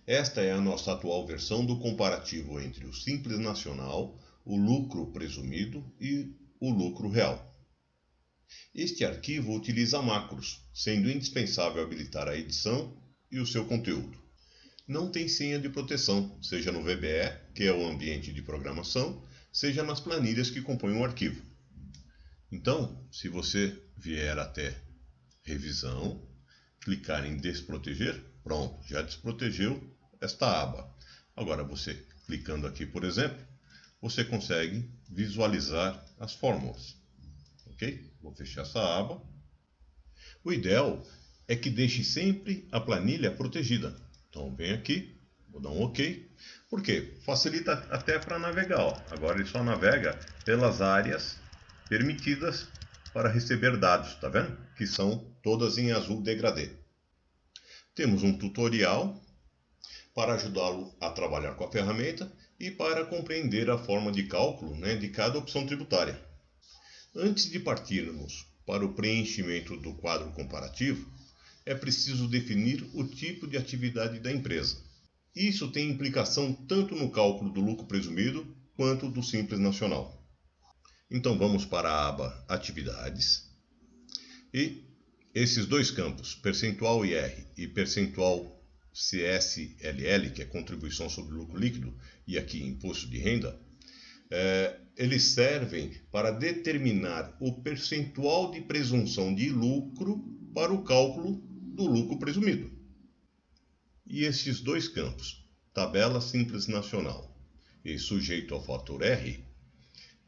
Esta é a nossa atual versão do comparativo entre o Simples Nacional, o lucro presumido e o lucro real. Este arquivo utiliza macros, sendo indispensável habilitar a edição e o seu conteúdo. Não tem senha de proteção, seja no VBE, que é o ambiente de programação, seja nas planilhas que compõem o arquivo. Então, se você vier até Revisão, clicar em Desproteger, pronto, já desprotegeu esta aba. Agora, você clicando aqui, por exemplo, você consegue visualizar as fórmulas. Ok? Vou fechar essa aba. O ideal é que deixe sempre a planilha protegida. Então, vem aqui, vou dar um OK. Por quê? Facilita até para navegar. Ó. Agora ele só navega pelas áreas permitidas para receber dados, tá vendo? Que são todas em azul degradê. Temos um tutorial para ajudá-lo a trabalhar com a ferramenta e para compreender a forma de cálculo, de cada opção tributária. Antes de partirmos para o preenchimento do quadro comparativo, é preciso definir o tipo de atividade da empresa. Isso tem implicação tanto no cálculo do lucro presumido quanto do Simples Nacional. Então vamos para a aba Atividades e esses dois campos, percentual IR e percentual CSLL, que é contribuição sobre lucro líquido, e aqui imposto de renda, eles servem para determinar o percentual de presunção de lucro para o cálculo do lucro presumido. E esses dois campos, tabela Simples Nacional e sujeito ao fator R,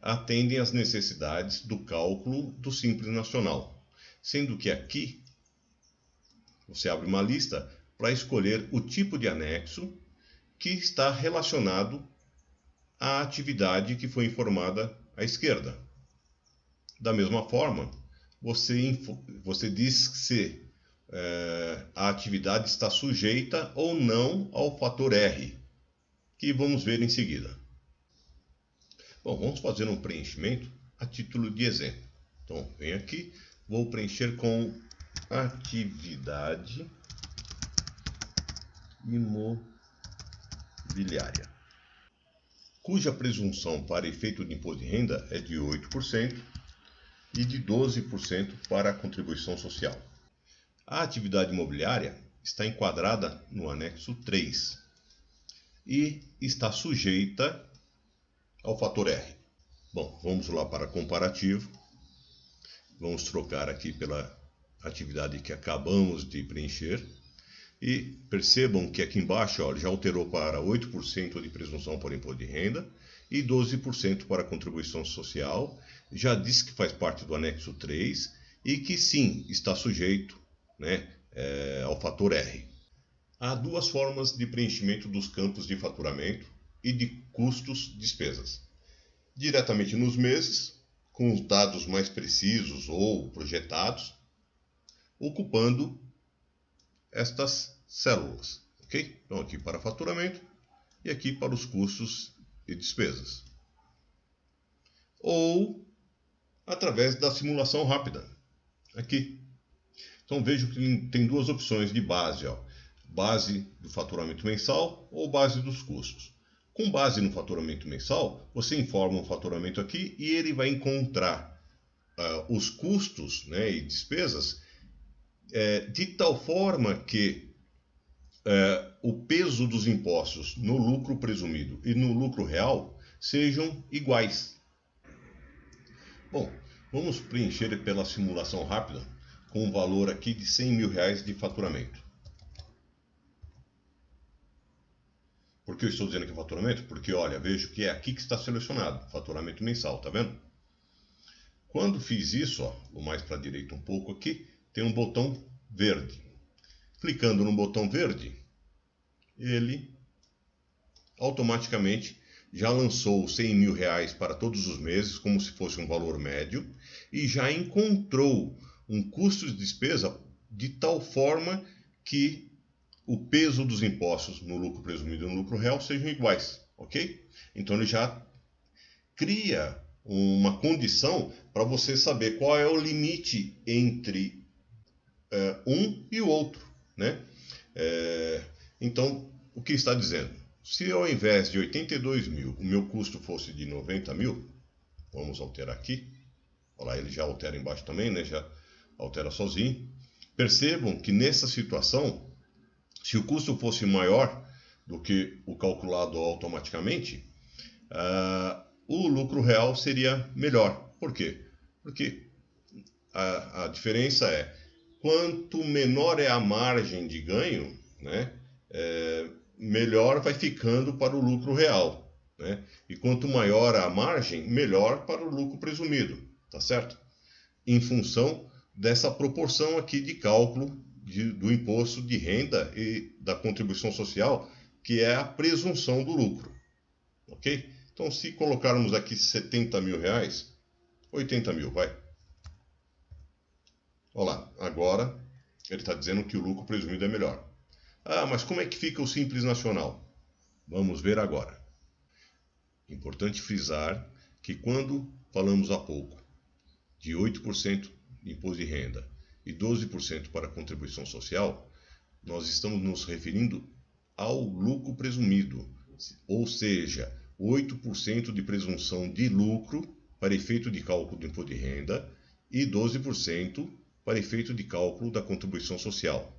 atendem às necessidades do cálculo do Simples Nacional, sendo que aqui você abre uma lista para escolher o tipo de anexo que está relacionado à atividade que foi informada à esquerda. Da mesma forma, você diz se a atividade está sujeita ou não ao fator R, que vamos ver em seguida. Bom, vamos fazer um preenchimento a título de exemplo. Então, venho aqui, vou preencher com atividade imobiliária, cuja presunção para efeito de imposto de renda é de 8% e de 12% para a contribuição social. A atividade imobiliária está enquadrada no anexo 3 e está sujeita ao fator R. Bom, vamos lá para comparativo. Vamos trocar aqui pela atividade que acabamos de preencher. E percebam que aqui embaixo já alterou para 8% de presunção por imposto de renda e 12% para contribuição social. Já disse que faz parte do anexo 3 e que sim, está sujeito ao fator R. Há duas formas de preenchimento dos campos de faturamento e de custos, despesas. Diretamente nos meses, com os dados mais precisos ou projetados, ocupando estas células, ok? Então aqui para faturamento e aqui para os custos e despesas. Ou através da simulação rápida, aqui. Então vejo que tem duas opções de base, base do faturamento mensal ou base dos custos. Com base no faturamento mensal, você informa o faturamento aqui e ele vai encontrar os custos e despesas de tal forma que o peso dos impostos no lucro presumido e no lucro real sejam iguais. Bom, vamos preencher pela simulação rápida com um valor aqui de R$100 mil de faturamento. Por que eu estou dizendo que é faturamento? Porque, olha, vejo que é aqui que está selecionado, faturamento mensal, tá vendo? Quando fiz isso, vou mais para a direita um pouco aqui, tem um botão verde. Clicando no botão verde, ele automaticamente já lançou R$100 mil para todos os meses, como se fosse um valor médio, e já encontrou um custo de despesa de tal forma que o peso dos impostos no lucro presumido e no lucro real sejam iguais, ok? Então ele já cria uma condição para você saber qual é o limite entre um e o outro, né? Então o que está dizendo? Se ao invés de 82 mil, o meu custo fosse de 90 mil, vamos alterar aqui. Olha lá, ele já altera embaixo também, né? Já altera sozinho. Percebam que nessa situação, se o custo fosse maior do que o calculado automaticamente, o lucro real seria melhor. Por quê? Porque a diferença é, quanto menor é a margem de ganho, né, melhor vai ficando para o lucro real, né? E quanto maior a margem, melhor para o lucro presumido, tá certo? Em função dessa proporção aqui de cálculo do imposto de renda e da contribuição social, que é a presunção do lucro, ok? Então, se colocarmos aqui 70 mil reais, 80 mil, vai. Olha lá, agora ele está dizendo que o lucro presumido é melhor. Ah, mas como é que fica o Simples Nacional? Vamos ver agora. Importante frisar que quando falamos há pouco de 8% de imposto de renda e 12% para a contribuição social, nós estamos nos referindo ao lucro presumido, ou seja, 8% de presunção de lucro para efeito de cálculo do imposto de renda e 12% para efeito de cálculo da contribuição social.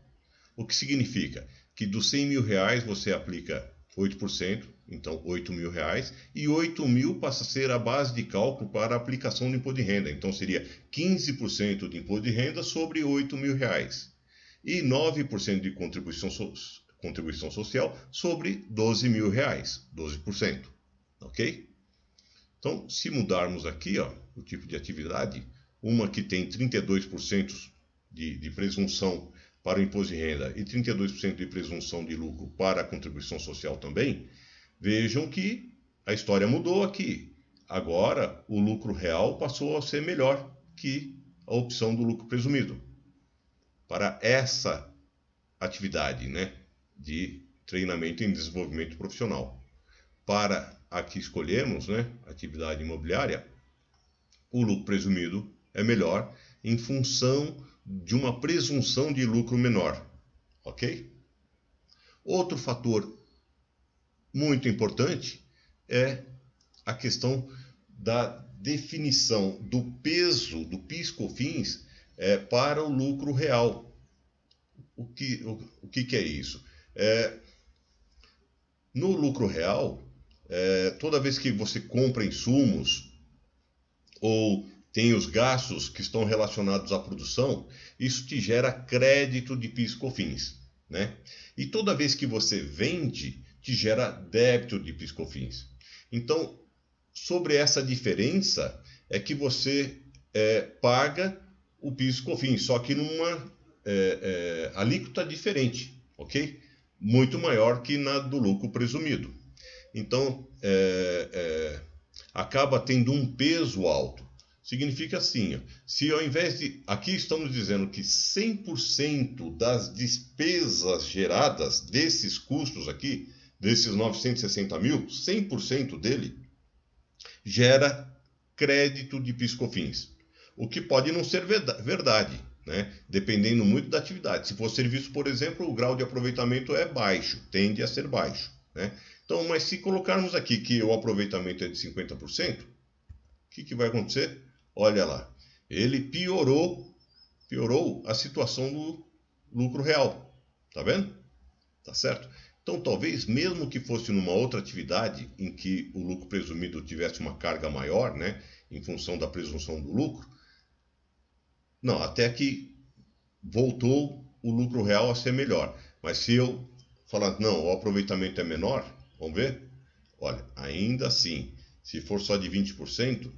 O que significa que dos 100 mil reais você aplica 8%, então 8 mil reais, e 8 mil passa a ser a base de cálculo para a aplicação do imposto de renda. Então seria 15% de imposto de renda sobre 8 mil reais. E 9% de contribuição social sobre 12 mil reais, 12%. Ok? Então, se mudarmos aqui o tipo de atividade, uma que tem 32% de presunção para o imposto de renda e 32% de presunção de lucro para a contribuição social também, vejam que a história mudou aqui. Agora, o lucro real passou a ser melhor que a opção do lucro presumido. Para essa atividade, né, de treinamento em desenvolvimento profissional. Para a que escolhemos, né, atividade imobiliária, o lucro presumido é melhor em função de uma presunção de lucro menor, ok? Outro fator muito importante é a questão da definição do peso do PIS/COFINS para o lucro real. O que é isso? No lucro real, toda vez que você compra insumos ou tem os gastos que estão relacionados à produção, isso te gera crédito de PIS/COFINS, né? E toda vez que você vende, te gera débito de PIS/COFINS. Então, sobre essa diferença é que você paga o PIS/COFINS, só que numa alíquota diferente, ok? Muito maior que na do lucro presumido. Então, acaba tendo um peso alto. Significa assim, se ao invés de... Aqui estamos dizendo que 100% das despesas geradas desses custos aqui, desses 960 mil, 100% dele gera crédito de PIS/COFINS. O que pode não ser verdade, né? Dependendo muito da atividade. Se for serviço, por exemplo, o grau de aproveitamento é baixo, tende a ser baixo, né? Então, mas se colocarmos aqui que o aproveitamento é de 50%, o que vai acontecer? Olha lá, ele piorou a situação do lucro real. Tá vendo? Tá certo? Então, talvez, mesmo que fosse numa outra atividade em que o lucro presumido tivesse uma carga maior, né, em função da presunção do lucro, não, até que voltou o lucro real a ser melhor. Mas se eu falar, não, o aproveitamento é menor, vamos ver? Olha, ainda assim, se for só de 20%,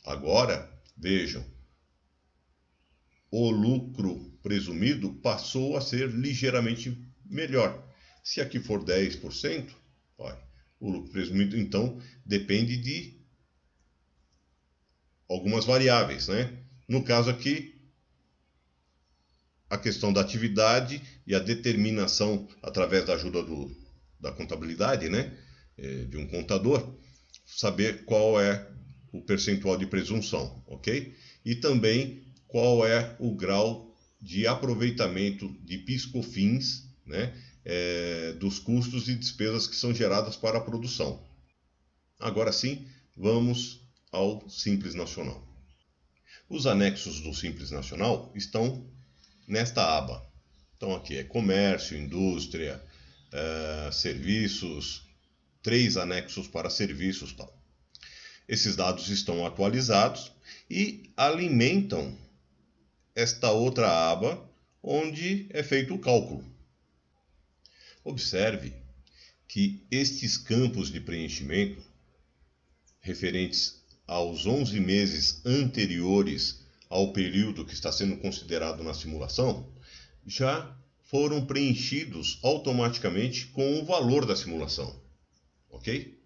agora, vejam, o lucro presumido passou a ser ligeiramente melhor. Se aqui for 10%, olha, o lucro presumido, então, depende de algumas variáveis, né? No caso aqui, a questão da atividade e a determinação através da ajuda da contabilidade, né? De um contador, saber qual é o percentual de presunção, ok? E também qual é o grau de aproveitamento de PIS/COFINS, né? dos custos e despesas que são geradas para a produção. Agora sim, vamos ao Simples Nacional. Os anexos do Simples Nacional estão nesta aba. Então aqui é comércio, indústria, serviços, 3 anexos para serviços, tal. Esses dados estão atualizados e alimentam esta outra aba onde é feito o cálculo. Observe que estes campos de preenchimento referentes aos 11 meses anteriores ao período que está sendo considerado na simulação já foram preenchidos automaticamente com o valor da simulação, ok?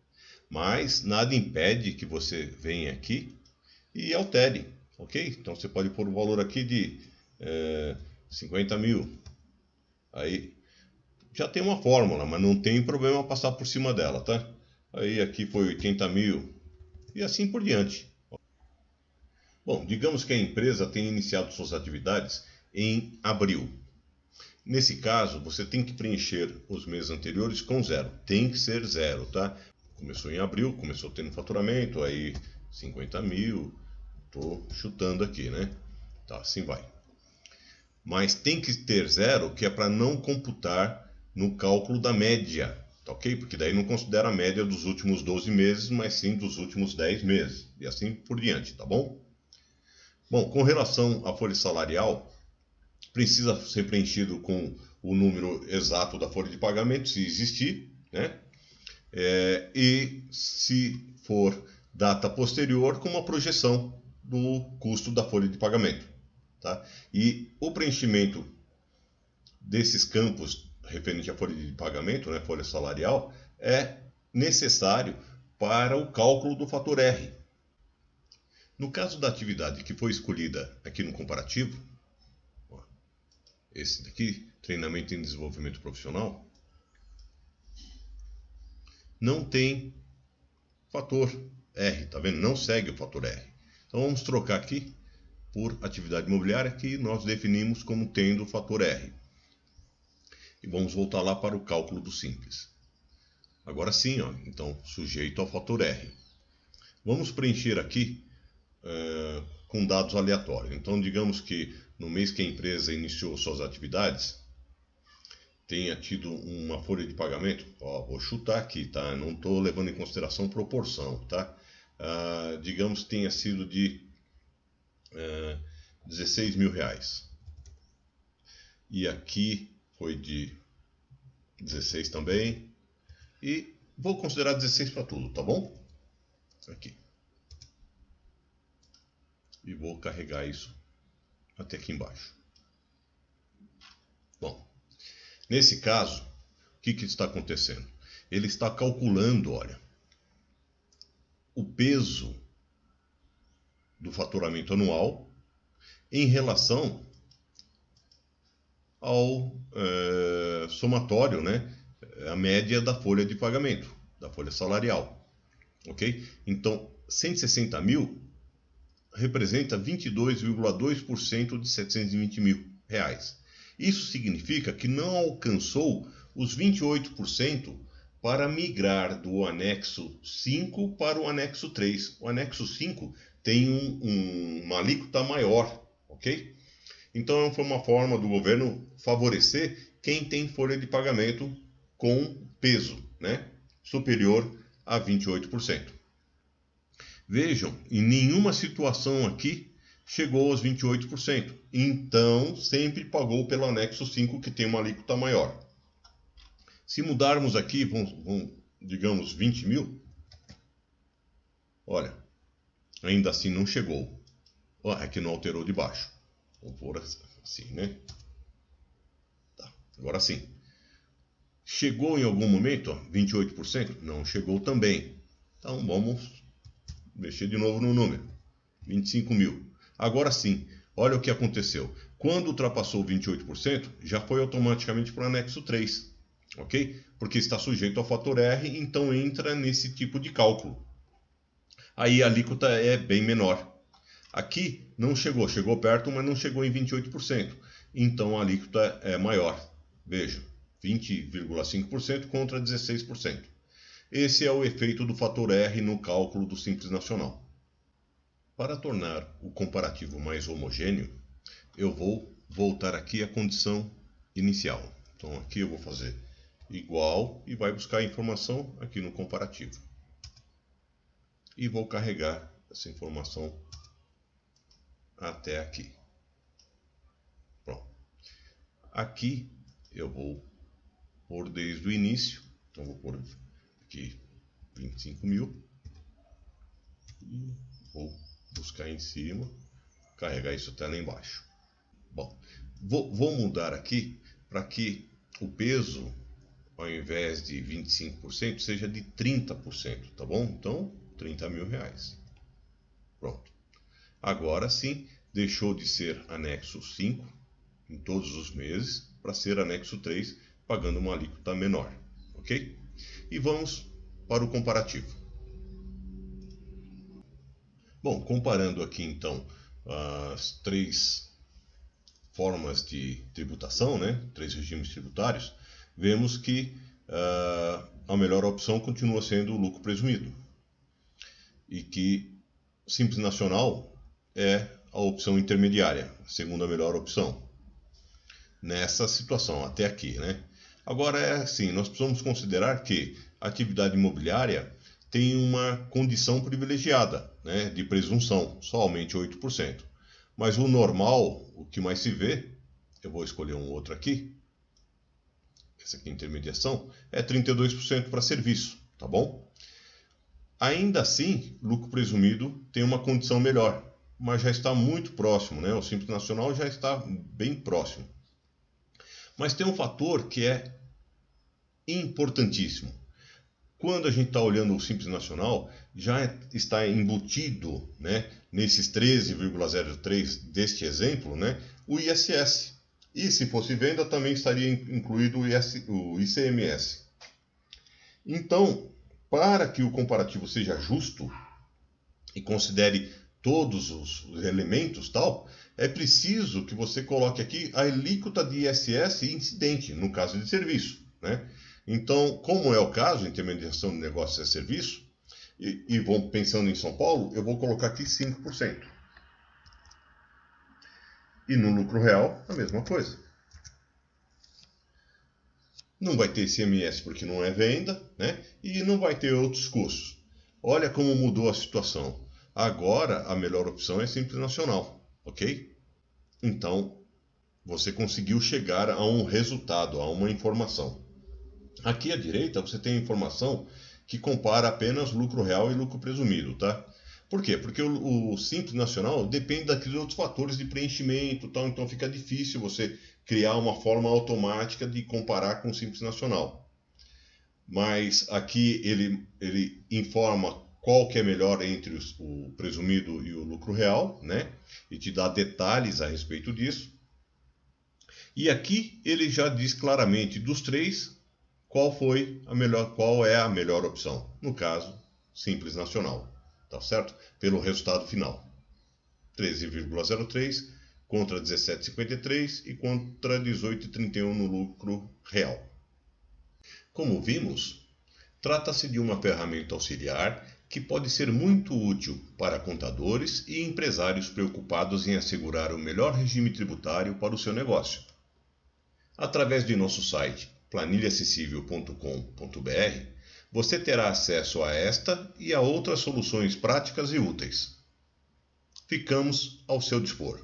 Mas nada impede que você venha aqui e altere, ok? Então você pode pôr o valor aqui de 50 mil. Aí já tem uma fórmula, mas não tem problema passar por cima dela, tá? Aí aqui foi 80 mil e assim por diante. Bom, digamos que a empresa tenha iniciado suas atividades em abril. Nesse caso, você tem que preencher os meses anteriores com 0. Tem que ser 0, tá? Começou em abril, começou tendo faturamento, aí 50 mil, estou chutando aqui, né? Tá, assim vai. Mas tem que ter 0, que é para não computar no cálculo da média, tá ok? Porque daí não considera a média dos últimos 12 meses, mas sim dos últimos 10 meses, e assim por diante, tá bom? Bom, com relação à folha salarial, precisa ser preenchido com o número exato da folha de pagamento, se existir, né? E se for data posterior, com uma projeção do custo da folha de pagamento. Tá? E o preenchimento desses campos referente à folha de pagamento, né, folha salarial, é necessário para o cálculo do fator R. No caso da atividade que foi escolhida aqui no comparativo, esse daqui, treinamento em desenvolvimento profissional, não tem fator R, tá vendo? Não segue o fator R. Então vamos trocar aqui por atividade imobiliária que nós definimos como tendo o fator R. E vamos voltar lá para o cálculo do simples. Agora sim, ó, então sujeito ao fator R. Vamos preencher aqui com dados aleatórios. Então digamos que no mês que a empresa iniciou suas atividades, tenha tido uma folha de pagamento, ó, vou chutar aqui, tá? Não estou levando em consideração proporção, tá? Digamos que tenha sido de 16 mil reais. E aqui foi de 16 também. E vou considerar 16 para tudo, tá bom? Aqui. E vou carregar isso até aqui embaixo. Bom, nesse caso, o que está acontecendo? Ele está calculando, olha, o peso do faturamento anual em relação ao somatório, né? A média da folha de pagamento, da folha salarial. Ok? Então, 160 mil representa 22,2% de 720 mil reais. Isso significa que não alcançou os 28% para migrar do anexo 5 para o anexo 3. O anexo 5 tem uma alíquota maior, ok? Então foi uma forma do governo favorecer quem tem folha de pagamento com peso, né, superior a 28%. Vejam, em nenhuma situação aqui chegou aos 28%. Então, sempre pagou pelo anexo 5, que tem uma alíquota maior. Se mudarmos aqui, digamos, 20 mil, olha, ainda assim não chegou. É que não alterou de baixo. Vou pôr assim, né? Tá, agora sim. Chegou em algum momento, 28%? Não chegou também. Então, vamos mexer de novo no número. 25 mil. Agora sim, olha o que aconteceu. Quando ultrapassou 28%, já foi automaticamente para o anexo 3. Ok? Porque está sujeito ao fator R, então entra nesse tipo de cálculo. Aí a alíquota é bem menor. Aqui não chegou, chegou perto, mas não chegou em 28%. Então a alíquota é maior. Veja. 20,5% contra 16%. Esse é o efeito do fator R no cálculo do Simples Nacional. Para tornar o comparativo mais homogêneo, eu vou voltar aqui à condição inicial. Então aqui eu vou fazer igual e vai buscar a informação aqui no comparativo. E vou carregar essa informação até aqui. Pronto. Aqui eu vou pôr desde o início. Então vou pôr aqui 25 mil. E vou buscar em cima, carregar isso até lá embaixo. Bom, vou mudar aqui para que o peso, ao invés de 25%, seja de 30%, tá bom? Então, 30 mil reais. Pronto. Agora sim, deixou de ser anexo 5 em todos os meses para ser anexo 3, pagando uma alíquota menor, ok? E vamos para o comparativo. Bom, comparando aqui então as três formas de tributação, né? 3 regimes tributários, vemos que a melhor opção continua sendo o lucro presumido. E que Simples Nacional é a opção intermediária, a segunda melhor opção. Nessa situação, até aqui, né? Agora é assim, nós precisamos considerar que a atividade imobiliária tem uma condição privilegiada, né, de presunção, só aumente 8%. Mas o normal, o que mais se vê, eu vou escolher um outro aqui, esse aqui é intermediação, é 32% para serviço, tá bom? Ainda assim, lucro presumido tem uma condição melhor, mas já está muito próximo, né? O Simples Nacional já está bem próximo. Mas tem um fator que é importantíssimo. Quando a gente está olhando o Simples Nacional, já está embutido, né, nesses 13,03 deste exemplo, né, o ISS. E se fosse venda, também estaria incluído o ICMS. Então, para que o comparativo seja justo e considere todos os elementos, tal, é preciso que você coloque aqui a alíquota de ISS incidente, no caso de serviço, né? Então, como é o caso, intermediação de negócios é serviço, e vou pensando em São Paulo, eu vou colocar aqui 5%. E no lucro real, a mesma coisa. Não vai ter ICMS porque não é venda, né? E não vai ter outros custos. Olha como mudou a situação. Agora, a melhor opção é Simples Nacional, ok? Então, você conseguiu chegar a um resultado, a uma informação. Aqui à direita você tem a informação que compara apenas lucro real e lucro presumido, tá? Por quê? Porque o Simples Nacional depende daqueles outros fatores de preenchimento, tal, então fica difícil você criar uma forma automática de comparar com o Simples Nacional. Mas aqui ele informa qual que é melhor entre o presumido e o lucro real, né? E te dá detalhes a respeito disso. E aqui ele já diz claramente dos três qual é a melhor opção. No caso, Simples Nacional, tá certo? Pelo resultado final. 13,03 contra 17,53 e contra 18,31 no lucro real. Como vimos, trata-se de uma ferramenta auxiliar que pode ser muito útil para contadores e empresários preocupados em assegurar o melhor regime tributário para o seu negócio. Através de nosso site planilhaacessível.com.br, você terá acesso a esta e a outras soluções práticas e úteis. Ficamos ao seu dispor.